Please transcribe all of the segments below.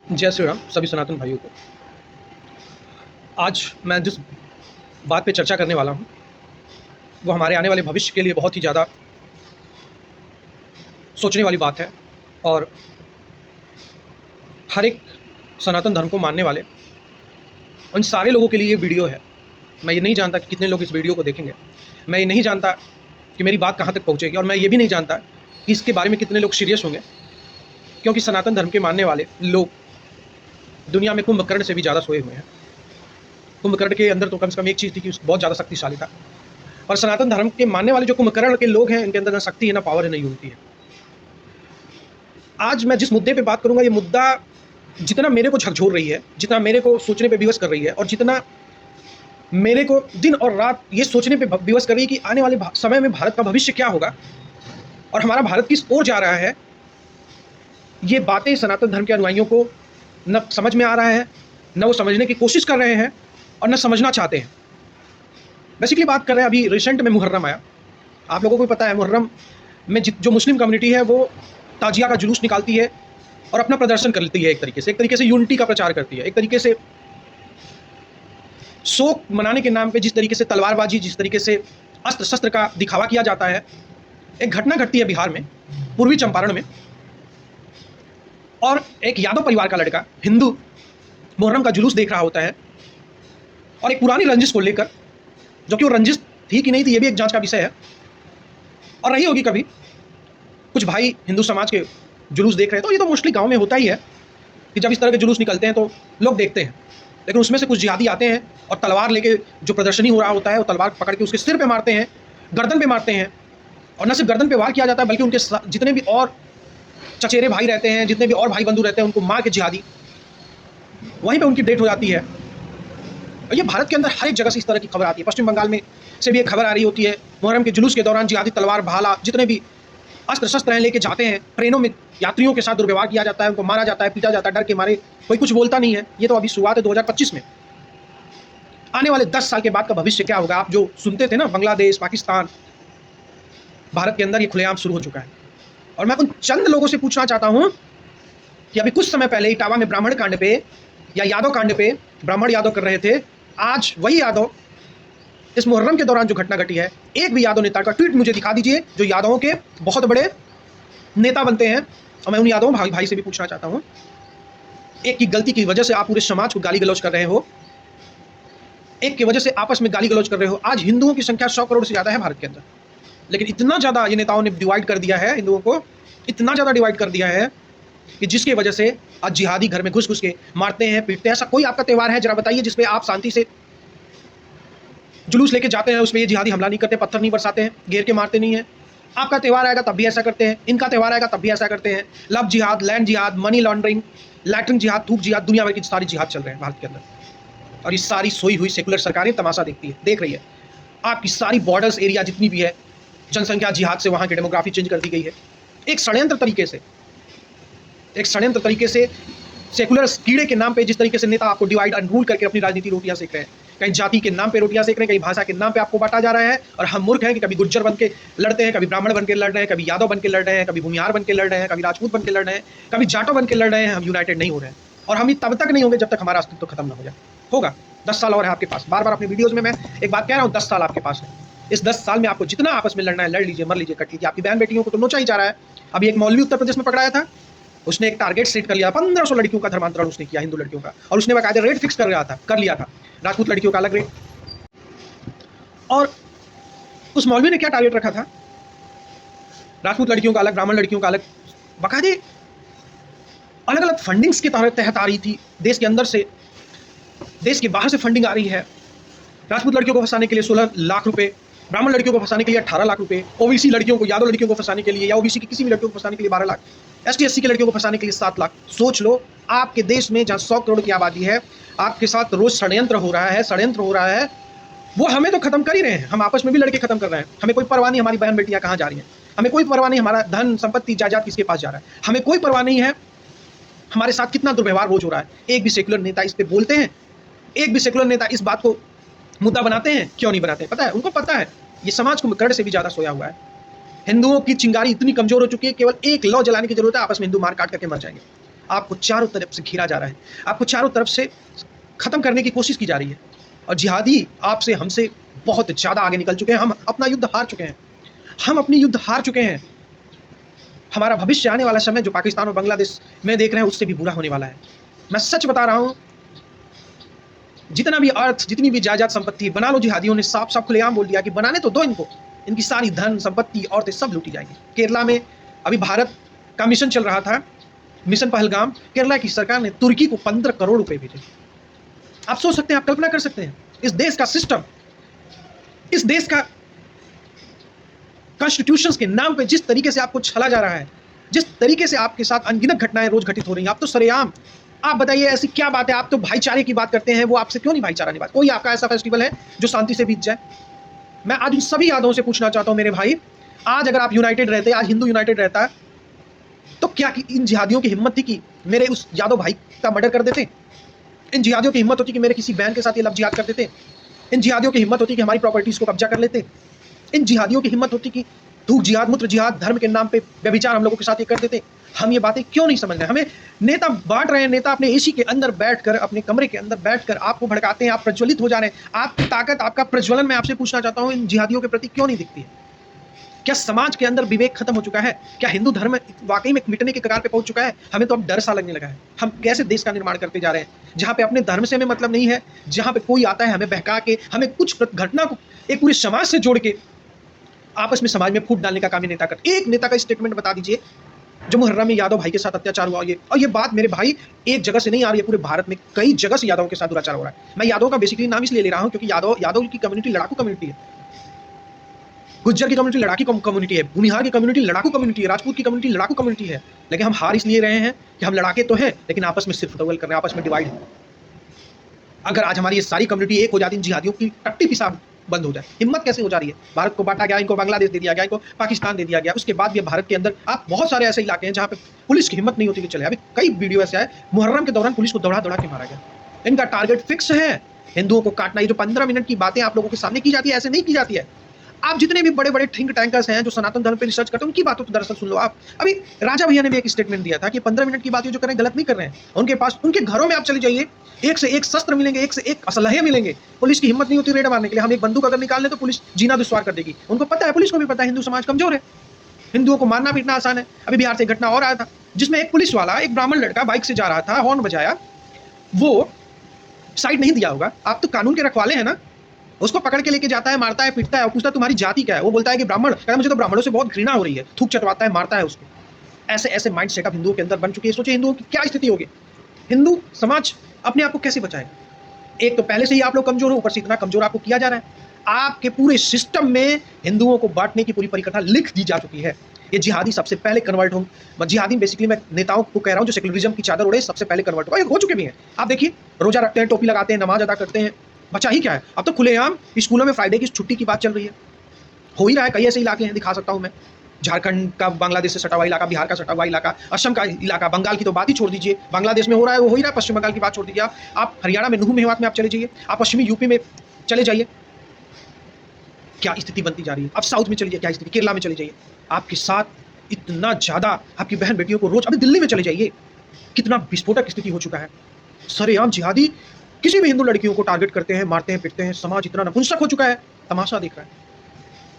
जय श्री राम सभी सनातन भाइयों को। आज मैं जिस बात पे चर्चा करने वाला हूँ वो हमारे आने वाले भविष्य के लिए बहुत ही ज़्यादा सोचने वाली बात है और हर एक सनातन धर्म को मानने वाले उन सारे लोगों के लिए ये वीडियो है। मैं ये नहीं जानता कि कितने लोग इस वीडियो को देखेंगे, मैं ये नहीं जानता कि मेरी बात कहाँ तक पहुँचेगी, और मैं ये भी नहीं जानता कि इसके बारे में कितने लोग सीरियस होंगे, क्योंकि सनातन धर्म के मानने वाले लोग दुनिया में कुंभकर्ण से भी ज़्यादा सोए हुए हैं। कुंभकर्ण के अंदर तो कम से कम एक चीज़ थी कि बहुत ज़्यादा शक्तिशाली था, और सनातन धर्म के मानने वाले जो कुंभकर्ण के लोग हैं इनके अंदर ना शक्ति है, ना पावर है, ना यूनिटी है। आज मैं जिस मुद्दे पे बात करूंगा, ये मुद्दा जितना मेरे को झकझोर रही है, जितना मेरे को सोचने पे विवश कर रही है, और जितना मेरे को दिन और रात ये सोचने पे विवश कर रही है कि आने वाले समय में भारत का भविष्य क्या होगा और हमारा भारत किस ओर जा रहा है, ये बातें सनातन धर्म के अनुयायियों को न समझ में आ रहा है, न वो समझने की कोशिश कर रहे हैं और न समझना चाहते हैं। बेसिकली बात कर रहे हैं, अभी रिसेंट में मुहर्रम आया। आप लोगों को भी पता है मुहर्रम में जो मुस्लिम कम्युनिटी है वो ताजिया का जुलूस निकालती है और अपना प्रदर्शन करती है। एक तरीके से यूनिटी का प्रचार करती है। एक तरीके से शोक मनाने के नाम पे जिस तरीके से तलवारबाजी, जिस तरीके से अस्त्र शस्त्र का दिखावा किया जाता है। एक घटना घटती है बिहार में, पूर्वी चंपारण में, और एक यादव परिवार का लड़का हिंदू मुहर्रम का जुलूस देख रहा होता है, और एक पुरानी रंजिश को लेकर, जो कि वो रंजिश थी कि नहीं थी ये भी एक जांच का विषय है, और रही होगी कभी, कुछ भाई हिंदू समाज के जुलूस देख रहे हैं। तो ये तो मोस्टली गांव में होता ही है कि जब इस तरह के जुलूस निकलते हैं तो लोग देखते हैं, लेकिन उसमें से कुछ जिहादी आते हैं और तलवार लेके जो प्रदर्शनी हो रहा होता है वो तलवार पकड़ के उसके सिर पे मारते हैं, गर्दन पे मारते हैं, और न सिर्फ गर्दन पे वार किया जाता है बल्कि उनके जितने भी और चचेरे भाई रहते हैं, जितने भी और भाई बंधु रहते हैं, उनको मार के जिहादी वहीं पे उनकी डेथ हो जाती है। और ये भारत के अंदर हर एक जगह से इस तरह की खबर आती है। पश्चिम बंगाल में से भी एक खबर आ रही होती है, मुहर्रम के जुलूस के दौरान जिहादी तलवार, भाला, जितने भी अस्त्र शस्त्र हैं लेके जाते हैं, ट्रेनों में यात्रियों के साथ दुर्व्यवहार किया जाता है, उनको मारा जाता है, पीटा जाता है, डर के मारे कोई कुछ बोलता नहीं है। ये तो अभी शुरुआत है 2025 में। आने वाले 10 साल के बाद का भविष्य क्या होगा, आप जो सुनते थे ना, बांग्लादेश, पाकिस्तान, भारत के अंदर ये खुलेआम शुरू हो चुका है। और मैं उन चंद लोगों से पूछना चाहता हूं कि अभी कुछ समय पहले इटावा में ब्राह्मण कांड पे या यादव कांड पे ब्राह्मण यादव कर रहे थे, आज वही यादव इस मुहर्रम के दौरान जो घटना घटी है, एक भी यादव नेता का ट्वीट मुझे दिखा दीजिए जो यादवों के बहुत बड़े नेता बनते हैं। और मैं उन यादव भाई से भी पूछना चाहता हूं, एक की गलती की वजह से आप पूरे समाज को गाली गलौज कर रहे हो, एक की वजह से आपस में गाली गलौज कर रहे हो। आज हिंदुओं की संख्या 100 करोड़ से ज़्यादा है भारत के अंदर, लेकिन इतना ज़्यादा ये नेताओं ने डिवाइड कर दिया है हिंदुओं को, इतना ज़्यादा डिवाइड कर दिया है कि जिसकी वजह से आज जिहादी घर में घुस घुस के मारते हैं, पीटते हैं। ऐसा कोई आपका त्यौहार है जरा बताइए जिसपे आप शांति से जुलूस लेके जाते हैं, उसमें ये जिहादी हमला नहीं करते, पत्थर नहीं बरसाते हैं, घेर के मारते नहीं है। आपका त्यौहार आएगा तब भी ऐसा करते हैं, इनका त्यौहार आएगा तब भी ऐसा करते हैं। लव जिहाद, लैंड जिहाद, मनी लॉन्ड्रिंग, लैटरिन जिहाद, थूक जिहाद, दुनिया भर की सारी जिहाद चल रहे हैं भारत के अंदर, और ये सारी सोई हुई सेकुलर सरकारें तमाशा देखती है, देख रही है। आपकी सारी बॉर्डर्स एरिया जितनी भी है, जनसंख्या जिहाद से वहाँ की डेमोग्राफी चेंज कर दी गई है। एक षड्यंत्र तरीके से सेकुलर कीड़े के नाम पे जिस तरीके से नेता आपको डिवाइड एंड रूल करके अपनी राजनीति रोटियां सेक रहे हैं, कहीं जाति के नाम पे रोटियां सेक रहे हैं, कहीं भाषा के नाम पे आपको बांटा जा रहा है, और हम मूर्ख हैं कि कभी गुज्जर बन के लड़ते हैं, कभी ब्राह्मण बन के लड़ रहे हैं, कभी यादव बन के लड़ रहे हैं, कभी भूमिहार बन के लड़ रहे हैं, कभी राजपूत बन के लड़ रहे हैं, कभी जाटो बन के लड़ रहे हैं। हम यूनाइटेड नहीं हो रहे हैं, और हम तब तक नहीं होंगे जब तक हमारा अस्तित्व खत्म ना हो जाए। होगा 10 साल और है आपके पास। बार बार अपने वीडियोज़ में मैं एक बात कह रहा हूँ, 10 साल आपके पास है। इस 10 साल में आपको जितना आपस में लड़ना है लड़ लीजिए, मर लीजिए, कट लीजिए। आपकी बहन बेटियों को तो नोचा ही जा रहा है। अभी एक मौलवी उत्तर प्रदेश में पकड़ाया था, उसने एक टारगेट सेट कर लिया, 1500 लड़कियों का धर्मांतरण उसने किया, हिंदू लड़कियों का, और उसने बाकायदे रेट फिक्स कर लिया था, राजपूत लड़कियों का अलग रेट। और उस मौलवी ने क्या टारगेट रखा था, राजपूत लड़कियों का अलग, ब्राह्मण लड़कियों का अलग, बाकायदे अलग अलग फंडिंग्स के तहत आ रही थी। देश के अंदर से, देश के बाहर से फंडिंग आ रही है। राजपूत लड़कियों को फंसाने के लिए 16 लाख रुपए, ब्राह्मण लड़कियों को फंसाने के लिए 18 लाख रुपए, ओबीसी लड़कियों को, यादव लड़कियों को फंसाने के लिए, या ओबीसी की किसी भी लड़कियों को फंसाने के लिए 12 लाख, एसटी एससी की लड़कियों को फंसाने के लिए 7 लाख। सोच लो, आपके देश में जहाँ 100 करोड़ की आबादी है, आपके साथ रोज षड्यंत्र हो रहा है। वो हमें तो खत्म कर ही रहे हैं, हम आपस में भी लड़के खत्म कर रहे हैं। हमें कोई परवाह नहीं हमारी बहन बेटियां कहाँ जा रही हैं, हमें कोई परवाह नहीं हमारा धन संपत्ति जायदाद किसके पास जा रहा है, हमें कोई परवाह नहीं है हमारे साथ कितना दुर्व्यवहार रोज हो रहा है। एक भी सेकुलर नेता इस पे बोलते हैं, एक भी सेकुलर नेता इस बात को मुद्दा बनाते हैं? क्यों नहीं बनाते? पता है उनको, पता है ये समाज कुंभकर्ण से भी ज्यादा सोया हुआ है। हिंदुओं की चिंगारी इतनी कमजोर हो चुकी है, केवल एक लौ जलाने की जरूरत है, आपस में हिंदू मार काट करके मर जाएंगे। आपको चारों तरफ से घेरा जा रहा है, आपको चारों तरफ से खत्म करने की कोशिश की जा रही है। और जिहादी आपसे हमसे बहुत ज़्यादा आगे निकल चुके हैं। हम अपना युद्ध हार चुके हैं, हम अपनी युद्ध हार चुके हैं। हमारा भविष्य आने वाला समय जो पाकिस्तान और बांग्लादेश में देख रहे हैं उससे भी बुरा होने वाला है। मैं सच बता रहा हूँ, जितना भी अर्थ, जितनी भी जायदाद संपत्ति बना लो, जिहादियों ने साफ साफ खुलेआम बोल दिया कि बनाने तो दो इनको, इनकी सारी धन संपत्ति औरतें सब लूटी जाएंगी। केरला में अभी भारत का मिशन चल रहा था, मिशन पहलगाम। केरला की सरकार ने तुर्की को 15 करोड़ रुपए भेजे। आप सोच सकते हैं, आप कल्पना कर सकते हैं, इस देश का सिस्टम, इस देश का कॉन्स्टिट्यूशन के नाम पे जिस तरीके से आपको छला जा रहा है, जिस तरीके से आपके साथ अनगिनत घटनाएं रोज घटित हो रही हैं, आप तो सरेआम, आप बताइए ऐसी क्या बात है? आप तो भाईचारे की बात करते हैं, वो आपसे क्यों नहीं भाईचारा निभाते? कोई आपका ऐसा फेस्टिवल है जो शांति से बीत जाए? मैं आज उन सभी यादों से पूछना चाहता हूं मेरे भाई, आज अगर आप यूनाइटेड रहते, आज हिंदू यूनाइटेड रहता, तो क्या इन जिहादियों की हिम्मत थी कि मेरे उस यादव भाई का मर्डर कर देते? इन जिहादियों की हिम्मत होती कि मेरे किसी बहन के साथ ये लव जिहाद कर देते? इन जिहादियों की हिम्मत होती कि हमारी प्रॉपर्टीज को कब्जा कर लेते? इन जिहादियों की हिम्मत होती कि थूक जिहाद, मूत्र जिहाद, धर्म के नाम पे व्यभिचार हम लोगों के साथ ये कर देते? हम ये बातें क्यों नहीं समझ रहे? हमें नेता बांट रहे हैं, नेता अपने एसी के अंदर बैठकर, अपने कमरे के अंदर बैठकर आपको भड़काते हैं, आप प्रज्वलित हो जा रहे हैं। आपकी ताकत, आपका प्रज्वलन, मैं आपसे पूछना चाहता हूं, इन जिहादियों के प्रति क्यों नहीं दिखती है? क्या समाज के अंदर विवेक खत्म हो चुका है? क्या हिंदू धर्म वाकई में मिटने के कगार पे पहुंच चुका है? हमें तो अब डर सा लगने लगा है। हम कैसे देश का निर्माण करते जा रहे हैं जहां पे अपने धर्म से हमें मतलब नहीं है, जहां पे कोई आता है हमें बहका के, हमें कुछ घटना को एक पूरे समाज से जोड़ के आपस में समाज में फूट डालने का काम नेता करते। एक नेता का स्टेटमेंट बता दीजिए जो मुहर्रम में यादव भाई के साथ अत्याचार हुआ। ये बात मेरे भाई एक जगह से नहीं आ रही है, पूरे भारत में कई जगह से यादवों के साथ दुराचार हो रहा है। मैं यादव का बेसिकली नाम इसलिए ले रहा हूं क्योंकि यादव की कम्युनिटी लड़ाकू कम्युनिटी है, गुज्जर की कम्युनिटी लड़ाकी कम्युनिटी है, भूमिहार की कम्युनिटी लड़ाकू कम्युनिटी है, राजपूत की कम्युनिटी लड़ाकू कम्युनिटी है। लेकिन हम हार इसलिए रहे हैं कि हम लड़ाके तो हैं लेकिन आपस में सिर्फ डबल कर रहे हैं, आपस में डिवाइड है। अगर आज हमारी ये सारी कम्युनिटी एक हो जाती, इन जिहादियों की टट्टी पिसाब बंद हो जाए। हिम्मत कैसे हो जा रही है? भारत को बांटा गया, इनको बांग्लादेश दे दिया गया, इनको पाकिस्तान दे दिया गया, उसके बाद भी भारत के अंदर आप बहुत सारे ऐसे इलाके हैं जहां पे पुलिस की हिम्मत नहीं होती कि चले। अभी कई वीडियो ऐसे आए, मुहर्रम के दौरान पुलिस को दौड़ा दौड़ा के मारा गया। इनका टारगेट फिक्स है, हिंदुओं को काटना। ये जो 15 मिनट की बातें आप लोगों के सामने की जाती है, ऐसे नहीं की जाती है। आप जितने भी बड़े बड़े थिंक टैंकर्स हैं जो सनातन धर्म पे रिसर्च करते हैं, उनकी बातों तो दरअसल सुन लो आप। अभी राजा भैया ने भी एक स्टेटमेंट दिया था कि 15 मिनट की बातें जो कर रहे हैं गलत नहीं कर रहे हैं। उनके पास, उनके घरों में आप चले जाइए, एक से एक शस्त्र मिलेंगे, एक से एक असलहे मिलेंगे। पुलिस की हिम्मत नहीं होती रेड मारने के लिए। हम एक बंदूक अगर निकाल लें तो पुलिस जीना दुश्वार कर देगी। उनको पता है, पुलिस को भी पता है हिंदू समाज कमजोर है, हिंदुओं को मारना पीटना आसान है। अभी बिहार से एक घटना और आया था जिसमें एक पुलिस वाला, एक ब्राह्मण लड़का बाइक से जा रहा था, हॉर्न बजाया, वो साइड नहीं दिया होगा। आप तो कानून के रखवाले हैं ना। उसको पकड़ के लेके जाता है, मारता है, पीटता है और पूछता है तुम्हारी जाति क्या है? वो बोलता है कि ब्राह्मण। कहता है मुझे तो ब्राह्मणों से बहुत घृणा हो रही है, थूक चटवाता है, मारता है उसको। ऐसे ऐसे माइंड सेटअप हिंदुओं के अंदर बन चुकी है। सोचिए हिंदुओं की क्या स्थिति होगी। हिंदू समाज अपने आप को कैसे बचाएगा? एक तो पहले से ही आप लोग कमजोर हो, ऊपर से इतना कमजोर आपको किया जा रहा है। आपके पूरे सिस्टम में हिंदुओं को बांटने की पूरी परिकल्पना लिख दी जा चुकी है। ये जिहादी सबसे पहले कन्वर्ट हो, जिहादी बेसिकली मैं नेताओं को कह रहा हूं जो सेक्युलरिज्म की चादर ओढ़े, सबसे पहले कन्वर्ट हो चुके भी हैं। आप देखिए, रोजा रखते हैं, टोपी लगाते हैं, नमाज अदा करते हैं, बचा ही क्या है? अब तो खुलेआम स्कूलों में फ्राइडे की छुट्टी की बात चल रही है, हो ही रहा है। कई ऐसे इलाके हैं, दिखा सकता हूं मैं, झारखंड का बांग्लादेश से सटा हुआ इलाका, बिहार का सटा हुआ इलाका, असम का इलाका, बंगाल की तो बात ही छोड़ दीजिए, बांग्लादेश में हो रहा है वो हो ही रहा है, पश्चिम बंगाल की बात छोड़ दीजिए, आप हरियाणा में, नूह मेवात में आप चले जाइए, आप पश्चिमी यूपी में चले जाइए, क्या स्थिति बनती जा रही है। अब साउथ में चलिए, क्या स्थिति, केरला में चले जाइए, आपके साथ इतना ज्यादा आपकी बहन बेटियों को रोज, अभी दिल्ली में चले जाइए, कितना विस्फोटक स्थिति हो चुका है। सरेआम जिहादी किसी भी हिंदू लड़कियों को टारगेट करते हैं, मारते हैं, पीटते हैं। समाज इतना नपुंसक हो चुका है, तमाशा देख रहा है।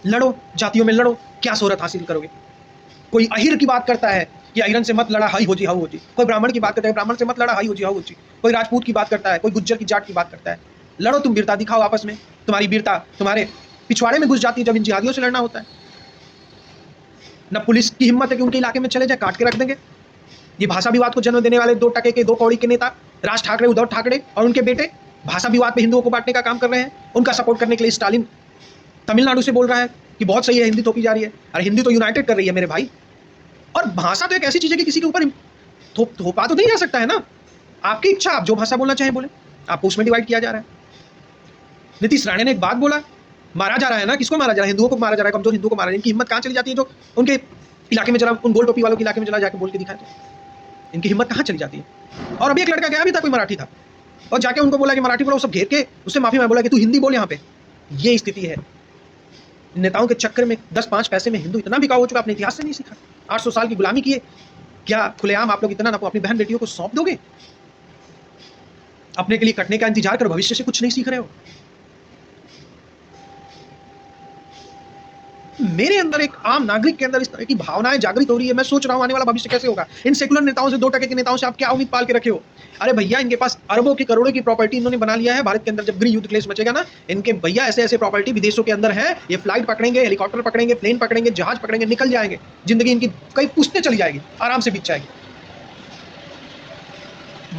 लड़ो, जातियों में लड़ो, क्या शोहरत हासिल करोगे? कोई अहिर की बात करता है कि अहिरन से मत लड़ा, हाई हो जी, हाउ हो जी। कोई ब्राह्मण की बात करता है, ब्राह्मण से मत लड़ा, हाई हो जी, हाउ हो जी। कोई राजपूत की बात करता है, कोई गुज्जर की जाट की बात करता है। लड़ो, तुम वीरता दिखाओ आपस में। तुम्हारी वीरता तुम्हारे पिछवाड़े में घुस जाती है जब इन जिहादियों से लड़ना होता है। न पुलिस की हिम्मत है कि उनके इलाके में चले जाए, काट के रख देंगे। ये भाषा विवाद को जन्म देने वाले 2 टके के 2 कौड़ी के नेता राज ठाकरे, उद्धव ठाकरे और उनके बेटे भाषा विवाद में हिंदुओं को बांटने का काम कर रहे हैं। उनका सपोर्ट करने के लिए स्टालिन तमिलनाडु से बोल रहा है कि बहुत सही है, हिंदी थोपी जा रही है। अरे हिंदी तो यूनाइटेड कर रही है मेरे भाई। और भाषा तो एक ऐसी चीज है कि किसी के ऊपर थोपा तो नहीं जा सकता है ना। आपकी इच्छा, आप जो भाषा बोलना चाहें बोले, आपको उसमें डिवाइड किया जा रहा है। नीतीश राणे ने एक बात बोला, मारा जा रहा है ना, किसको मारा जा रहा है? हिंदुओं को मारा जा रहा है, कमजोर हिंदुओं को मारा जा रहा है। इनकी हिम्मत कहाँ चली जाती है? जो उनके इलाके में जरा, उन गोल टोपी वालों के इलाके में जरा जाके बोल के दिखाए तो इनकी हिम्मत कहाँ चली जाती है। और अभी एक लड़का गया भी था, कोई मराठी था, और जाके उनको बोला कि मराठी बोलो, सब घेर के उससे माफी मांग, बोला कि तू हिंदी बोल यहाँ पे। ये स्थिति है। नेताओं के चक्कर में 10-5 पैसे में हिंदू इतना बिकाऊ हो चुका, अपने इतिहास से नहीं सीखा। 800 साल की गुलामी किए, क्या खुलेआम आप लोग इतना अपनी बहन बेटियों को सौंप दोगे? अपने के लिए कटने का इंतजार करो, भविष्य से कुछ नहीं सीख रहे हो। मेरे अंदर एक आम नागरिक के अंदर इस तरह की भावनाएं जागृत हो रही है। मैं सोच रहा हूं आने वाला भविष्य कैसे होगा। इन सेकुलर नेताओं से, 2% के नेताओं से आप क्या उम्मीद पाल के रखे हो? अरे भैया, इनके पास अरबों की करोड़ों की प्रॉपर्टी इन्होंने बना लिया है। भारत के अंदर जब गृह युद्ध क्लेश मचेगा ना, इनके भैया ऐसे ऐसे प्रॉपर्टी विदेशों के अंदर है। ये फ्लाइट पकड़ेंगे, हेलीकॉप्टर पकड़ेंगे, प्लेन पकड़ेंगे, जहाज पकड़ेंगे, निकल जाएंगे। जिंदगी इनकी कई पुश्तें चली जाएगी, आराम से बीत जाएगी।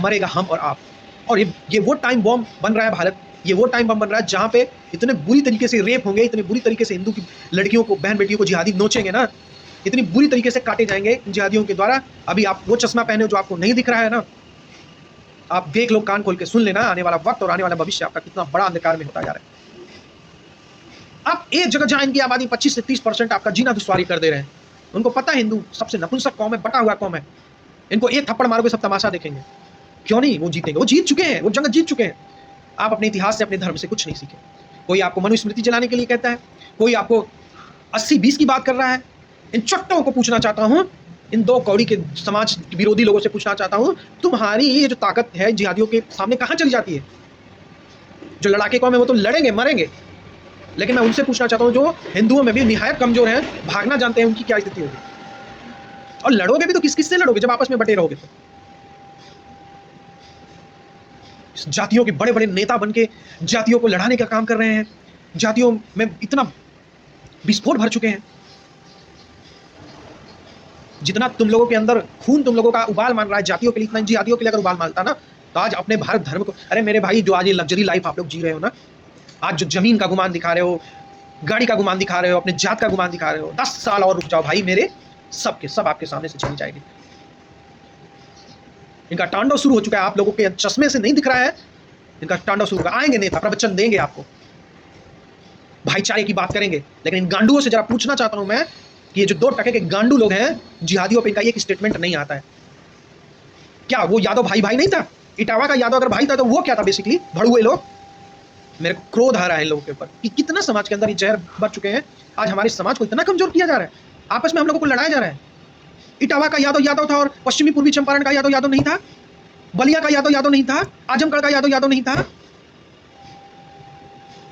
मरेगा हम और आप। और ये वो टाइम बॉम्ब बन रहा है भारत, ये वो टाइम बम बन रहा है जहां पे इतने बुरी तरीके से रेप होंगे, इतने बुरी तरीके से हिंदू की लड़कियों को, बहन बेटियों को जिहादी नोचेंगे ना, इतनी बुरी तरीके से काटे जाएंगे इन जिहादियों के द्वारा। अभी आप वो चश्मा पहने हो जो आपको नहीं दिख रहा है ना, आप देख लो, कान खोल के सुन लेना, आने वाला वक्त और आने वाला भविष्य आपका कितना बड़ा अंधकार में होता जा रहा है। आप एक जगह जहां इनकी आबादी 25 से 30% आपका जीना दुश्वारी कर दे रहे हैं। उनको पता है हिंदू सबसे नपुंसक कौम है, बटा हुआ कौम है। इनको एक थप्पड़ मारोगे सब तमाशा देखेंगे। क्यों नहीं? वो जीतेंगे, वो जीत चुके हैं, वो जंग जीत चुके हैं। आप अपने इतिहास से, अपने धर्म से कुछ नहीं सीखे। कोई आपको मनुस्मृति जलाने के लिए कहता है, कोई आपको 80-20 की बात कर रहा है। इन चट्टों को पूछना चाहता हूं, इन 2 कौड़ी के समाज विरोधी लोगों से पूछना चाहता हूं, तुम्हारी ये जो ताकत है जिहादियों के सामने कहां चली जाती है? जो लड़ाके कौम है वो तो लड़ेंगे, मरेंगे, लेकिन मैं उनसे पूछना चाहता हूं जो हिंदुओं में भी निहायत कमजोर हैं, भागना जानते हैं, उनकी क्या स्थिति होगी? और लड़ोगे भी तो किस किस से लड़ोगे जब आपस में बटे रहोगे? तो जातियों के बड़े बड़े नेता बनके जातियों को लड़ाने का काम कर रहे हैं, जातियों में इतना विस्फोट भर चुके हैं। जितना तुम लोगों के अंदर खून तुम लोगों का उबाल मान रहा है जातियों के लिए, इतना जिहादियों के लिए अगर उबाल मानता ना, तो आज अपने भारत धर्म को, अरे मेरे भाई, जो आज ये लग्जरी लाइफ आप लोग जी रहे हो ना, आज जो जमीन का गुमान दिखा रहे हो, गाड़ी का गुमान दिखा रहे हो, अपने जात का गुमान दिखा रहे हो, 10 साल और रुक जाओ भाई मेरे, सब के सब आपके सामने से चली जाएगी। इनका तांडव शुरू हो चुका है, आप लोगों के चश्मे से नहीं दिख रहा है, इनका तांडव शुरू होगा। आएंगे नेता, प्रवचन देंगे आपको, भाईचारे की बात करेंगे, लेकिन इन गांडुओं से जरा पूछना चाहता हूं मैं कि ये जो 2% के गांडू लोग हैं जिहादियों पे, इनका एक स्टेटमेंट नहीं आता है। क्या वो यादव भाई नहीं था? इटावा का यादव अगर भाई था तो वो क्या था? बेसिकली भड़ुए लोग। मेरे को क्रोध आ रहा है इन लोगों के ऊपर कि कितना समाज के अंदर ये जहर भर चुके हैं। आज हमारे समाज को इतना कमजोर किया जा रहा है, आपस में हम लोगों को लड़ाया जा रहा है। इटावा का यादव यादव था और पश्चिमी पूर्वी चंपारण का यादव यादव नहीं था, बलिया का यादव यादव नहीं था, आजमगढ़ का यादव यादव नहीं था।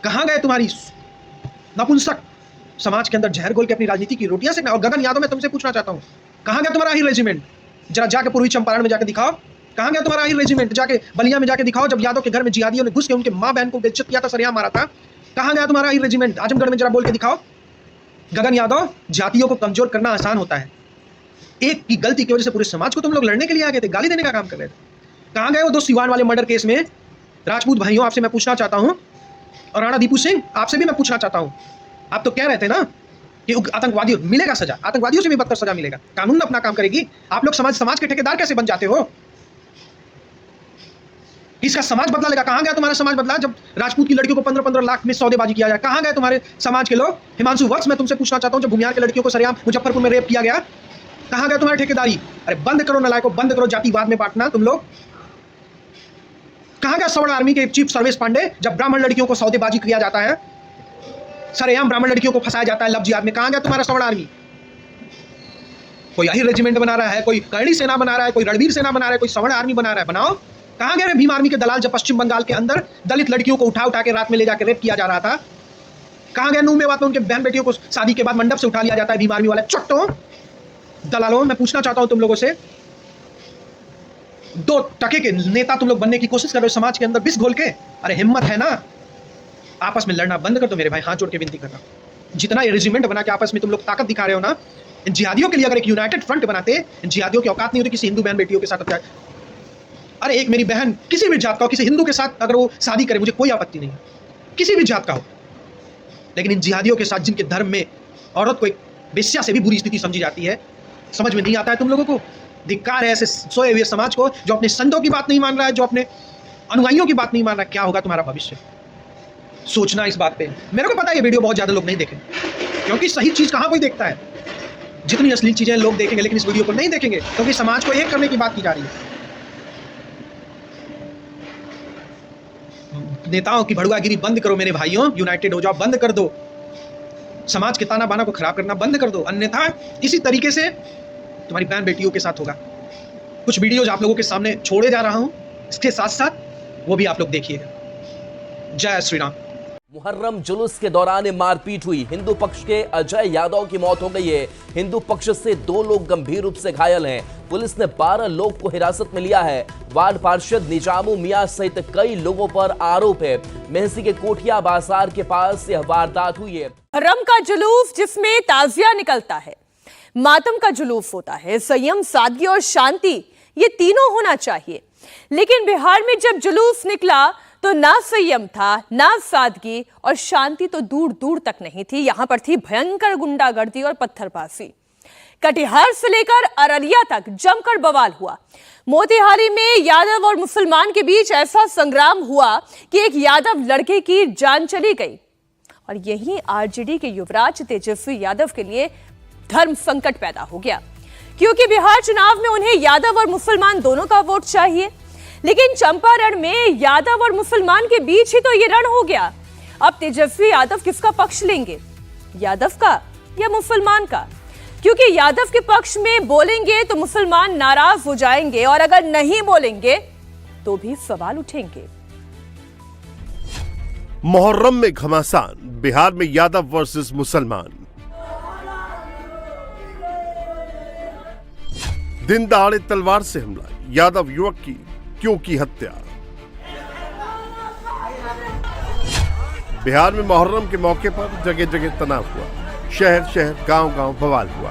कहां गए तुम्हारी नपुंसक समाज के अंदर जहर घोल के अपनी राजनीति की रोटियां सेकना? और गगन यादव, मैं तुमसे पूछना चाहता हूं, कहां गया तुम्हारा आहिर रेजिमेंट? जरा जाके पूर्वी चंपारण में जाके दिखाओ, कहां गया तुम्हारा आहिर रेजिमेंट? जाके बलिया में जाके दिखाओ, जब यादव के घर में जिहादियों ने घुस के उनके मां बहन को बेइज्जत किया था, सरेआम मारा था। कहां गया तुम्हारा आहिर रेजिमेंट? आजमगढ़ में जरा बोल के दिखाओ। गगन यादव, जातियों को कमजोर करना आसान होता है। एक की गलती की वजह से पूरे समाज को तुम लोग लड़ने के लिए आ गए थे, गाली देने का काम कर रहे थे। कहां गए वो 2 सिवान वाले मर्डर केस में? राजपूत भाइयों, आपसे मैं पूछना चाहता हूं, और राणा दीपू सिंह, आपसे भी मैं पूछना चाहता हूं। आप तो कह रहे थे ना कि आतंकवादियों मिलेगा सजा, आतंकवादियों से भी बदतर सजा मिलेगा, कानून अपना काम करेगी। आप लोग समाज के ठेकेदार कैसे बन जाते हो? इसका समाज बदला लेगा। कहां गया तुम्हारा समाज बदला जब राजपूत की लड़कियों को 15-15 लाख में सौदेबाजी किया जाए? कहां गए तुम्हारे समाज के लोग? हिमांशु वत्स, मैं तुमसे पूछना चाहता हूं, जब भूमिहार की लड़कियों को सरेआम मुजफ्फरपुर में रेप किया गया, कहां गए तुम्हारे ठेकेदारी? अरे बंद करो नलायकों, बंद करो जातिवाद में बांटना तुम लोग। कहां गया सवर्ण आर्मी के चीफ सर्वेश पांडे, जब ब्राह्मण लड़कियों को सौदेबाजी किया जाता है, सरेआम ब्राह्मण लड़कियों को फंसाया जाता है लव जिहाद में? कहां गया तुम्हारा सवर्ण आर्मी? कोई आहिर रेजिमेंट बना रहा है, कोई करणी सेना बना रहा है, कोई रणवीर सेना बना रहा है, कोई सवर्ण आर्मी बना रहा है, बनाओ। कहां गए भीम आर्मी के दलाल, जब पश्चिम बंगाल के अंदर दलित लड़कियों को उठा उठा के रात में ले जाकर रेप किया जा रहा था? कहां गए नूह मेवात में उनके बहन बेटियों को शादी के बाद मंडप से उठा लिया जाता है भीम आर्मी वाले चट्टों दलालों? मैं पूछना चाहता हूं तुम लोगों से, 2% के नेता तुम लोग बनने की कोशिश कर रहे हो समाज के अंदर विष घोल के। अरे हिम्मत है ना, आपस में लड़ना बंद कर दो मेरे भाई, हाथ जोड़ के विनती करना। जितना ये रेजिमेंट बना के आपस में तुम लोग ताकत दिखा रहे हो ना, इन जिहादियों के लिए अगर एक यूनाइटेड फ्रंट बनाते, इन जिहादियों की औकात नहीं होती किसी हिंदू बहन बेटियों के साथ। अरे एक मेरी बहन किसी भी जात का हो, किसी हिंदू के साथ अगर वो शादी करे, मुझे कोई आपत्ति नहीं है, किसी भी जात का हो, लेकिन इन जिहादियों के साथ जिनके धर्म में औरत को एक वेश्या से भी बुरी स्थिति समझी जाती है, समझ में नहीं आता है तुम लोगों को। धिक्कार है ऐसे सोए हुए समाज को जो अपने संतों की बात नहीं मान रहा है, जो अपने अनुयायियों की बात नहीं मान रहा है। क्या होगा तुम्हारा भविष्य, सोचना इस बात पे। मेरे को पता है ये वीडियो बहुत ज्यादा लोग नहीं देखें, क्योंकि सही चीज कहां कोई देखता है। जितनी असली चीजें लोग देखेंगे, लेकिन इस वीडियो को नहीं देखेंगे, क्योंकि समाज को एक करने की बात की जा रही है। नेताओं की भड़ुआगिरी बंद करो मेरे भाइयों, यूनाइटेड हो जाओ, बंद कर दो। समाज के ताना बाना को खराब करना बंद कर दो, अन्यथा इसी तरीके से तुम्हारी बहन बेटियों के साथ होगा। कुछ वीडियोज आप लोगों के सामने छोड़े जा रहा हूं, इसके साथ साथ वो भी आप लोग देखिएगा। जय श्री राम। मुहर्रम जुलूस के दौरान मारपीट हुई, हिंदू पक्ष के अजय यादव की मौत हो गई है। हिंदू पक्ष से 2 लोग गंभीर रूप से घायल हैं। पुलिस ने 12 लोग को हिरासत में लिया है। वार्ड पार्षद निजामू मियां सहित कई लोगों पर आरोप है। मेहसी के कोठिया बाजार के पास यह वारदात हुई है। मुहर्रम का जुलूस जिसमें ताजिया निकलता है, मातम का जुलूस होता है, संयम, सादगी और शांति, ये तीनों होना चाहिए। लेकिन बिहार में जब जुलूस निकला तो ना संयम था, ना सादगी और शांति तो दूर दूर तक नहीं थी। यहां पर थी भयंकर गुंडागर्दी और पत्थरबाजी। कटिहार से लेकर अररिया तक जमकर बवाल हुआ। मोतिहारी में यादव और मुसलमान के बीच ऐसा संग्राम हुआ कि एक यादव लड़के की जान चली गई। और यही आरजेडी के युवराज तेजस्वी यादव के लिए धर्म संकट पैदा हो गया, क्योंकि बिहार चुनाव में उन्हें यादव और मुसलमान दोनों का वोट चाहिए। लेकिन चंपारण में यादव और मुसलमान के बीच ही तो ये रण हो गया। अब तेजस्वी यादव किसका पक्ष लेंगे, यादव का या मुसलमान का? क्योंकि यादव के पक्ष में बोलेंगे तो मुसलमान नाराज हो जाएंगे और अगर नहीं बोलेंगे तो भी सवाल उठेंगे। मुहर्रम में घमासान, बिहार में यादव वर्सेस मुसलमान। दिन दहाड़े तलवार से हमला, यादव युवक की क्यों की हत्या। बिहार में मुहर्रम के मौके पर जगह जगह तनाव हुआ। शहर शहर, गांव गांव बवाल हुआ।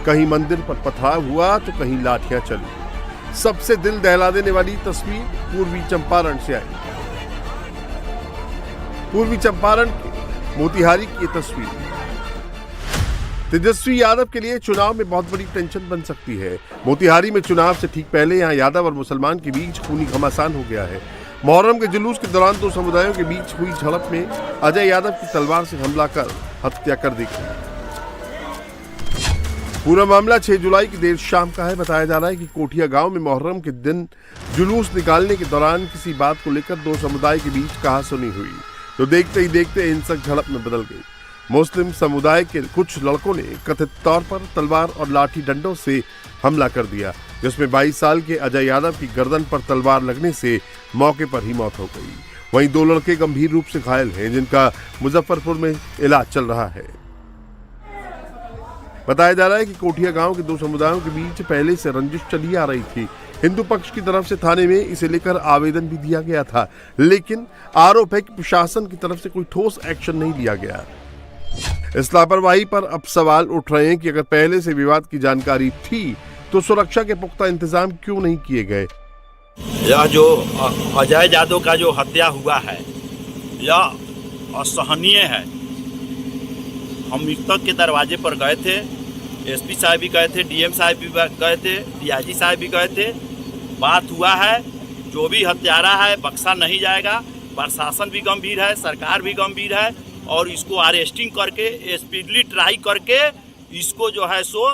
कहीं मंदिर पर पथराव हुआ तो कहीं लाठियां चली। सबसे दिल दहला देने वाली तस्वीर पूर्वी चंपारण से आई। पूर्वी चंपारण के मोतिहारी की तस्वीर तेजस्वी यादव के लिए चुनाव में बहुत बड़ी टेंशन बन सकती है। मोतिहारी में चुनाव से ठीक पहले यहां यादव और मुसलमान के बीच खूनी घमासान हो गया है। मुहर्रम के जुलूस के दौरान 2 समुदायों के बीच हुई झड़प में अजय यादव की तलवार से हमला कर हत्या कर दी गई। पूरा मामला 6 जुलाई की देर शाम का है। बताया जा रहा है कि कोठिया गांव में मुहर्रम के दिन जुलूस निकालने के दौरान किसी बात को लेकर 2 समुदाय के बीच कहासुनी हुई, तो देखते ही देखते हिंसक झड़प में बदल गई। मुस्लिम समुदाय के कुछ लड़कों ने कथित तौर पर तलवार और लाठी डंडों से हमला कर दिया, जिसमें 22 साल के अजय यादव की गर्दन पर तलवार लगने से मौके पर ही मौत हो गई। वहीं 2 लड़के गंभीर रूप से घायल हैं, जिनका मुजफ्फरपुर में इलाज चल रहा है। बताया जा रहा है कि कोठिया गांव के 2 समुदायों के बीच पहले से रंजिश चली आ रही थी। हिंदू पक्ष की तरफ से थाने में इसे लेकर आवेदन भी दिया गया था, लेकिन आरोप है कि प्रशासन की तरफ से कोई ठोस एक्शन नहीं लिया गया। इस लापरवाही पर अब सवाल उठ रहे हैं कि अगर पहले से विवाद की जानकारी थी तो सुरक्षा के पुख्ता इंतजाम क्यों नहीं किए गए। यह जो अजय यादव का जो हत्या हुआ है यह असहनीय है। हम मृतक के दरवाजे पर गए थे, एसपी साहब भी गए थे, डीएम साहब भी गए थे, डीआईजी साहब भी गए थे। बात हुआ है, जो भी हत्यारा है बख्शा नहीं जाएगा। प्रशासन भी गंभीर है, सरकार भी गंभीर है और इसको अरेस्टिंग करके स्पीडली ट्राई करके इसको जो है सो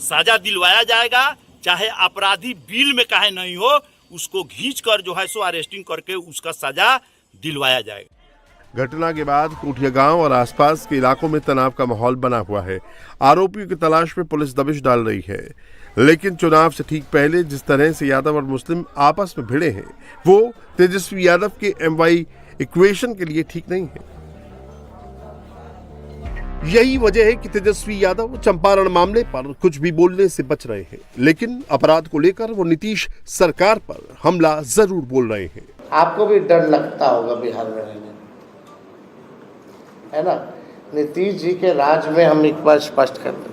सजा दिलवाया जाएगा। चाहे अपराधी बिल में काहे नहीं हो, उसको खींच कर जो है सो अरेस्टिंग करके उसका सजा दिलवाया जाएगा। घटना के बाद कोठिया गांव और आसपास के इलाकों में तनाव का माहौल बना हुआ है। आरोपियों की तलाश में पुलिस दबिश डाल रही है, लेकिन चुनाव से ठीक पहले जिस तरह से यादव और मुस्लिम आपस में भिड़े हैं, वो तेजस्वी यादव के MY इक्वेशन के लिए ठीक नहीं है। यही वजह है कि तेजस्वी यादव चंपारण मामले पर कुछ भी बोलने से बच रहे हैं, लेकिन अपराध को लेकर वो नीतीश सरकार पर हमला जरूर बोल रहे हैं। आपको भी डर लगता होगा बिहार में रहने, है ना? नीतीश जी के राज में हम एक बार स्पष्ट कर दें,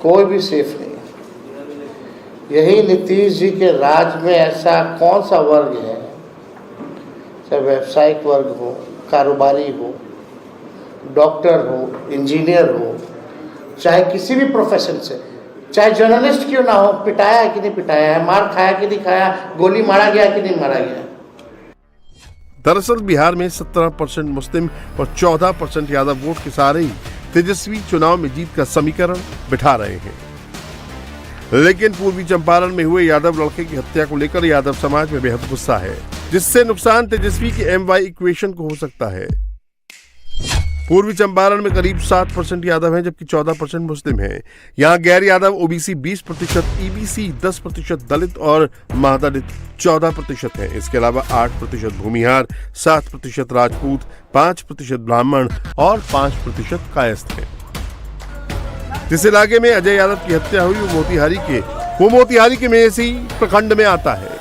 कोई भी सेफ नहीं है। यही नीतीश जी के राज में ऐसा कौन सा वर्ग है, चाहे व्यावसायिक वर्ग हो, कारोबारी हो, डॉक्टर हो, इंजीनियर हो, चाहे किसी भी प्रोफेशन से, चाहे जर्नलिस्ट क्यों ना हो, पिटाया है कि नहीं पिटाया है, मार खाया कि नहीं खाया, गोली मारा गया कि नहीं मारा गया। दरअसल बिहार में 17% मुस्लिम और 14% यादव वोट के सहारे ही तेजस्वी चुनाव में जीत का समीकरण बिठा रहे हैं। लेकिन पूर्वी चंपारण में हुए यादव लड़के की हत्या को लेकर यादव समाज में बेहद गुस्सा है, जिससे नुकसान तेजस्वी के MY इक्वेशन को हो सकता है। पूर्वी चंपारण में करीब 7% यादव हैं, जबकि 14% मुस्लिम हैं। यहाँ गैर यादव ओबीसी 20%, ईबीसी 10%, दलित और महादलित 14% हैं। इसके अलावा 8% भूमिहार, 7% राजपूत, 5% ब्राह्मण और 5% कायस्थ हैं। जिस इलाके में अजय यादव की हत्या हुई वो मोतिहारी के मेसी प्रखंड में आता है।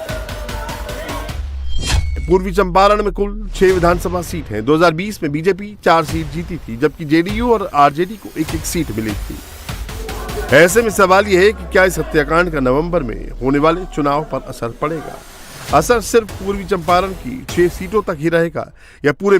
पूर्वी चंपारण में कुल 6 विधानसभा सीट हैं। 2020 में बीजेपी 4 सीट जीती थी, जबकि जेडीयू और आरजेडी को 1-1 सीट मिली थी। ऐसे में सवाल यह है कि क्या इस हत्याकांड का नवंबर में होने वाले चुनाव पर असर पड़ेगा? असर सिर्फ पूर्वी चंपारण की 6 सीटों तक ही रहेगा या पूरे